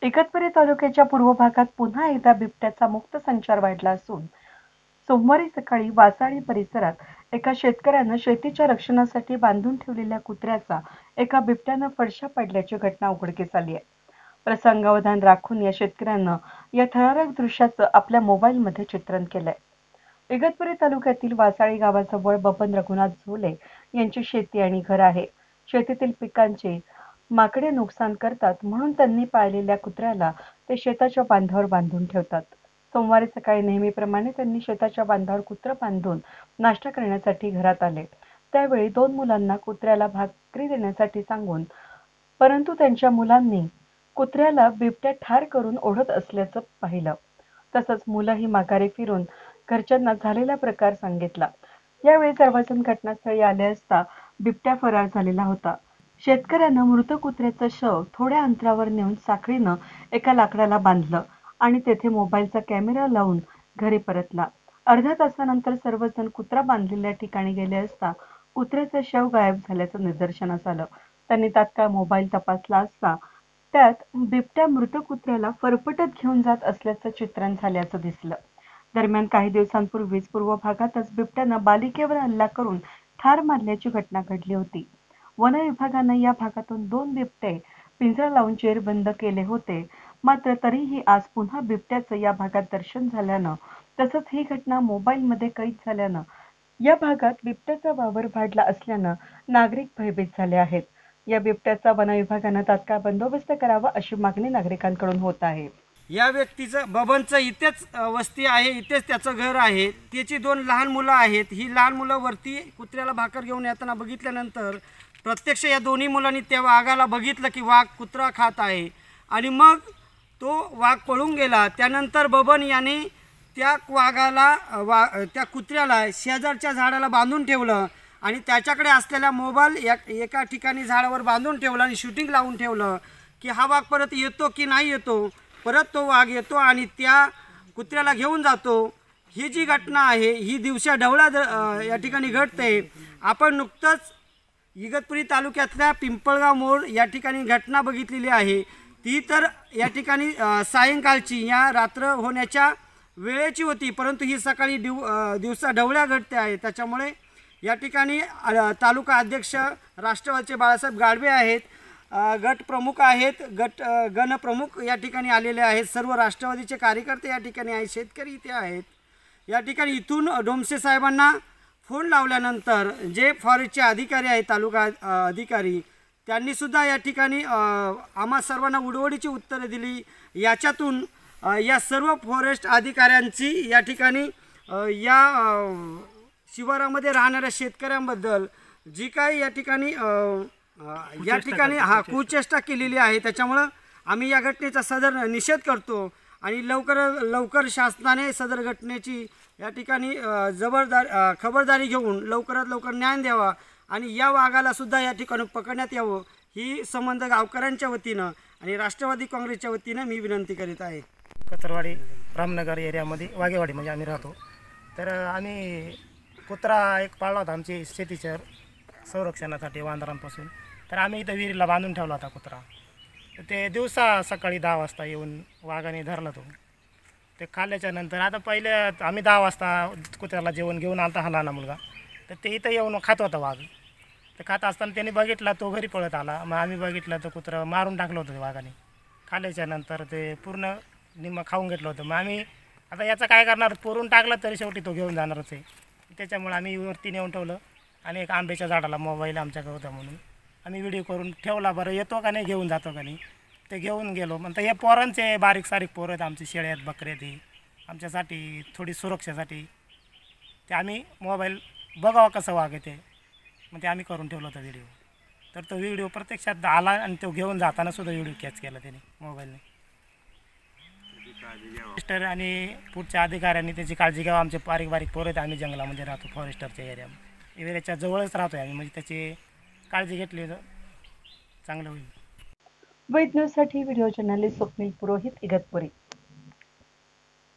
इगतपुरी तालुक्याच्या पूर्व भागात पुन्हा एकदा बिबट्याचा मुक्त संचार वाढला असून सोमवारी सकाळी वासाळी परिसरात एका शेतकऱ्यानं शेतीच्या रक्षणासाठी बांधून ठेवलेल्या कुत्र्याचा एका बिबट्यानं फडशा पाडल्याची घटना उघडकीस आली आहे. प्रसंगावधान राखून या शेतकऱ्यानं या थरारक दृश्याचं आपल्या मोबाईलमध्ये चित्रण केलंय. इगतपुरी तालुक्यातील वासाळी गावाजवळ बबन रघुनाथ झोले यांची शेती आणि घर आहे. शेतीतील पिकांचे माकडे नुकसान करतात म्हणून त्यांनी पाळलेल्या कुत्र्याला ते शेताच्या बांधावर बांधून ठेवतात. सोमवारी सकाळी नेहमीप्रमाणे त्यांनी शेताच्या बांधावर कुत्रं बांधून नाश्ता करण्यासाठी घरात आले. त्यावेळी 2 मुलांना कुत्र्याला भाकरी देण्यासाठी सांगून परंतु त्यांच्या मुलांनी कुत्र्याला बिबट्या ठार करून ओढत असल्याचं पाहिलं. तसंच मुलंही माघारी फिरून घरच्यांना झालेला प्रकार सांगितला. यावेळी सर्वजण घटनास्थळी आले असता बिबट्या फरार झालेला होता. शेतकऱ्यानं मृत कुत्र्याचं शव थोड्या अंतरावर नेऊन साखळीनं एका लाकडाला बांधलं आणि तेथे मोबाईलचा कॅमेरा लावून घरी परतला. अर्ध्या तासानंतर सर्वजण कुत्रा बांधलेल्या ठिकाणी गेले असता कुत्र्याचं शव गायब झाल्याचं निदर्शनास आलं. त्यांनी तात्काळ मोबाईल तपासला असता त्यात बिबट्या मृत कुत्र्याला फरफटत घेऊन जात असल्याचं चित्रण झाल्याचं दिसलं. दरम्यान काही दिवसांपूर्वीच पूर्व भागातच बिबट्यानं बालिकेवर हल्ला करून ठार मारल्याची घटना घडली होती. वन विभागानं या भागातून 2 बिबटे पिंजरा लावून जेरबंद केले होते. मात्र तरीही आज पुन्हा बिबट्याचं या भागात दर्शन झाल्यानं तसंच ही घटना मोबाईलमध्ये कैद झाल्यानं या भागात बिबट्याचा वावर वाढला असल्यानं नागरिक भयभीत झाले आहेत. या बिबट्याचा वन विभागानं तात्काळ बंदोबस्त करावा अशी मागणी नागरिकांकडून होत आहे. या व्यक्तीचं बबनचं इथेच वस्ती आहे, इथेच त्याचं घर आहे. त्याची 2 लहान मुलं आहेत. ही लहान मुलं वरती कुत्र्याला भाकर घेऊन येताना बघितल्यानंतर प्रत्यक्ष या दोन्ही मुलांनी त्या वाघाला बघितलं की वाघ कुत्रा खात आहे आणि मग तो वाघ पळून गेला. त्यानंतर बबन याने त्या वाघाला त्या कुत्र्याला शेजारच्या झाडाला बांधून ठेवलं आणि त्याच्याकडे असलेला मोबाईल एका ठिकाणी झाडावर बांधून ठेवला आणि शूटिंग लावून ठेवलं की हा वाघ परत येतो की नाही येतो. परत तो वाघ येतो आणि त्या कुत्र्याला घेऊन जातो. ही जी घटना आहे ही दिवसा ढवळा या ठिकाणी घडते. आपण नुकतंच इगतपुरी तालुक्यातल्या पिंपळगाव मोड या ठिकाणी घटना बघितलेली आहे. ती तर या ठिकाणी सायंकाळची या रात्र होण्याच्या वेळेची होती, परंतु ही सकाळी दिवसा ढवळ्या घडते आहे. त्याच्यामुळे या ठिकाणी तालुका अध्यक्ष राष्ट्रवादीचे बाळासाहेब गाडवे आहेत, गट प्रमुख आहेत, गणप्रमुख या ठिकाणी आलेले आहेत, सर्व राष्ट्रवादीचे कार्यकर्ते या ठिकाणी आहेत, शेतकरी इथे आहेत. या ठिकाणी इथून डोमसे साहेबांना फोन लावल्यानंतर जे फॉरेस्टचे अधिकारी आहेत, तालुका अधिकारी, त्यांनीसुद्धा या ठिकाणी आम्हा सर्वांना उडवडीची उत्तरे दिली. याच्यातून या सर्व फॉरेस्ट अधिकाऱ्यांची या ठिकाणी या शिवारामध्ये राहणाऱ्या शेतकऱ्यांबद्दल जी काही या ठिकाणी कुचेष्टा केलेली आहे, त्याच्यामुळं आम्ही या घटनेचा सदर निषेध करतो आणि लवकर शासनाने सदर घटनेची या ठिकाणी खबरदारी घेऊन लवकरात लवकर न्याय द्यावा आणि या वाघाला सुद्धा या ठिकाणी पकडण्यात यावं ही संबंध गावकऱ्यांच्या वतीनं आणि राष्ट्रवादी काँग्रेसच्या वतीनं मी विनंती करीत आहे. कचरवाडी रामनगर एरियामध्ये वाघेवाडी म्हणजे आम्ही राहतो. तर आम्ही कुत्रा एक पाळला होता आमची शेतीच्या संरक्षणासाठी वांदरांपासून. तर आम्ही इथं विहिरीला बांधून ठेवला होता कुत्रा. ते दिवसा सकाळी 10 वाजता येऊन वाघाने धरला तो. ते खाल्ल्याच्या नंतर आता पहिले आम्ही 10 वाजता कुत्र्याला जेवण घेऊन आलता हा लहान मुलगा. तर ते इथं येऊन खात होता वाघ. तर खात असताना त्याने बघितला, तो घरी पळत आला. मग आम्ही बघितलं तर कुत्रं मारून टाकलं होतं ते वाघाने. खाल्ल्याच्या नंतर ते पूर्ण निम्मं खाऊन घेतलं होतं. मग आम्ही आता याचं काय करणार, पोरून टाकलं तरी शेवटी तो घेऊन जाणारच आहे. त्याच्यामुळे आम्ही वरती नेऊन ठेवलं आणि एक आंब्याच्या झाडाला मोबाईल आमच्याकडे होता म्हणून आम्ही व्हिडिओ करून ठेवला. बरं येतो का नाही, घेऊन जातो का नाही. ते घेऊन गेलो. म्हणतं हे पोरांचे बारीक सारीक पोरं आहेत, आमचे शेळ्या आहेत, बकऱ्या आहेत, आमच्यासाठी थोडी सुरक्षेसाठी ते आम्ही मोबाईल बघावं कसं वाघ येते. मग ते आम्ही करून ठेवलं होतं व्हिडिओ. तर तो व्हिडिओ प्रत्यक्षात आला आणि तो घेऊन जाताना सुद्धा व्हिडिओ कॅच केला त्याने मोबाईलने. फॉरेस्टर आणि पुढच्या अधिकाऱ्यांनी त्याची काळजी घ्यावं. आमचे बारीक पोरं आहेत, आम्ही जंगलामध्ये राहतो, फॉरेस्टरच्या एरियाच्या जवळच राहतो आहे आम्ही. म्हणजे त्याची काळजी घेतली तर चांगलं होईल. वैद न्यूजसाठी व्हिडिओ जर्नलिस्ट स्वप्नील पुरोहित, इगतपुरी.